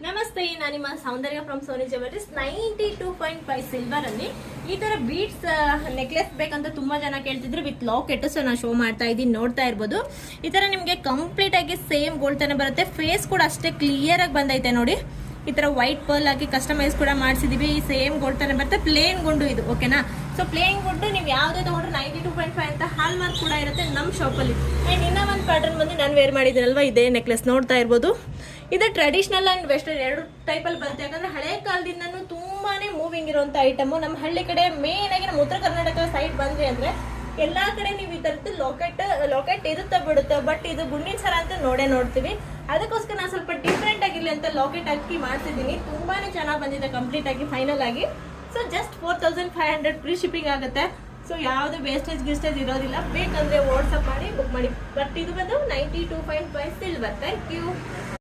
ನಮಸ್ತೆ, ನಾನು ನಿಮ್ಮ ಸೌಂದರ್ಯ ಫ್ರಮ್ ಸೋನಿ ಜ್ಯುವೆಲರೀಸ್. 92.5 ಸಿಲ್ವರ್ ಅಲ್ಲಿ ಈ ತರ ಬೀಡ್ಸ್ ನೆಕ್ಲೆಸ್ ಬೇಕಂತ ತುಂಬಾ ಜನ ಕೇಳ್ತಿದ್ರು ವಿತ್ ಲಾಕೆಟ್. ಸೊ ನಾನು ಶೋ ಮಾಡ್ತಾ ಇದ್ದೀನಿ, ನೋಡ್ತಾ ಇರ್ಬೋದು. ಈ ತರ ನಿಮಗೆ ಕಂಪ್ಲೀಟ್ ಆಗಿ ಸೇಮ್ ಗೋಲ್ಡ್ ತಾನೆ ಬರುತ್ತೆ. ಫೇಸ್ ಕೂಡ ಅಷ್ಟೇ ಕ್ಲಿಯರ್ ಆಗಿ ಬಂದೈತೆ ನೋಡಿ. ಈ ತರ ವೈಟ್ ಪರ್ಲ್ ಆಗಿ ಕಸ್ಟಮೈಸ್ ಕೂಡ ಮಾಡಿಸಿದೀವಿ. ಈ ಸೇಮ್ ಗೋಲ್ಡ್ ತಾನೆ ಬರುತ್ತೆ. ಪ್ಲೇನ್ ಗುಂಡು ಇದು, ಓಕೆನಾ? ಸೊ ಪ್ಲೇನ್ ಗುಂಡು ನೀವು ಯಾವ್ದೇ ತಗೊಂಡ್ರೆ 92.5 ಅಂತ ಹಾಲ್ ಮಾರ್ಕ್ ಕೂಡ ಇರುತ್ತೆ ನಮ್ಮ ಶಾಪಲ್ಲಿ. ಅಂಡ್ ಇನ್ನೂ ಒಂದು ಪ್ಯಾಟರ್ನ್ ಬಂದು ನಾನು ವೇರ್ ಮಾಡಿದ್ದೀನಲ್ವಾ, ಇದೇ ನೆಕ್ಲೆಸ್ ನೋಡ್ತಾ ಇರ್ಬೋದು. ಇದು ಟ್ರೆಡಿಷನಲ್ ಅಂಡ್ ವೆಸ್ಟರ್ನ್ ಎರಡು ಟೈಪಲ್ಲಿ ಬರುತ್ತೆ. ಯಾಕಂದ್ರೆ ಹಳೆ ಕಾಲದಿಂದನೂ ತುಂಬಾನೇ ಮೂವಿಂಗ್ ಇರುವಂತ ಐಟಮ್. ನಮ್ಮ ಹಳ್ಳಿ ಕಡೆ ಮೇನ್ ಆಗಿ ನಮ್ಮ ಉತ್ತರ ಕರ್ನಾಟಕ ಸೈಡ್ ಬಂದ್ರಿ ಅಂದ್ರೆ ಎಲ್ಲಾ ಕಡೆ ನೀವು ಈ ತರದ್ದು ಲಾಕೆಟ್ ಇರುತ್ತೆ ಬಿಡುತ್ತೆ. ಬಟ್ ಇದು ಗುಂಡಿನ ಸರ ಅಂತ ನೋಡ್ತೀವಿ. ಅದಕ್ಕೋಸ್ಕರ ನಾನು ಸ್ವಲ್ಪ ಡಿಫ್ರೆಂಟ್ ಆಗಿರ್ಲಿ ಅಂತ ಲಾಕೆಟ್ ಹಾಕಿ ಮಾಡ್ತಿದ್ದೀನಿ. ತುಂಬಾನೇ ಚೆನ್ನಾಗಿ ಬಂದಿದೆ ಕಂಪ್ಲೀಟ್ ಆಗಿ, ಫೈನಲ್ ಆಗಿ. ಸೊ ಜಸ್ಟ್ 4500 ಫ್ರೀ ಶಿಪ್ಪಿಂಗ್ ಆಗುತ್ತೆ. ಸೊ ಯಾವುದು ವೇಸ್ಟೇಜ್ ಇರೋದಿಲ್ಲ. ಬೇಕಂದ್ರೆ ವಾಟ್ಸಪ್ ಮಾಡಿ ಬುಕ್ ಮಾಡಿ. ಬಟ್ ಇದು ಬಂದು 92.5 ಸಿಲ್ವರ್. Thank you.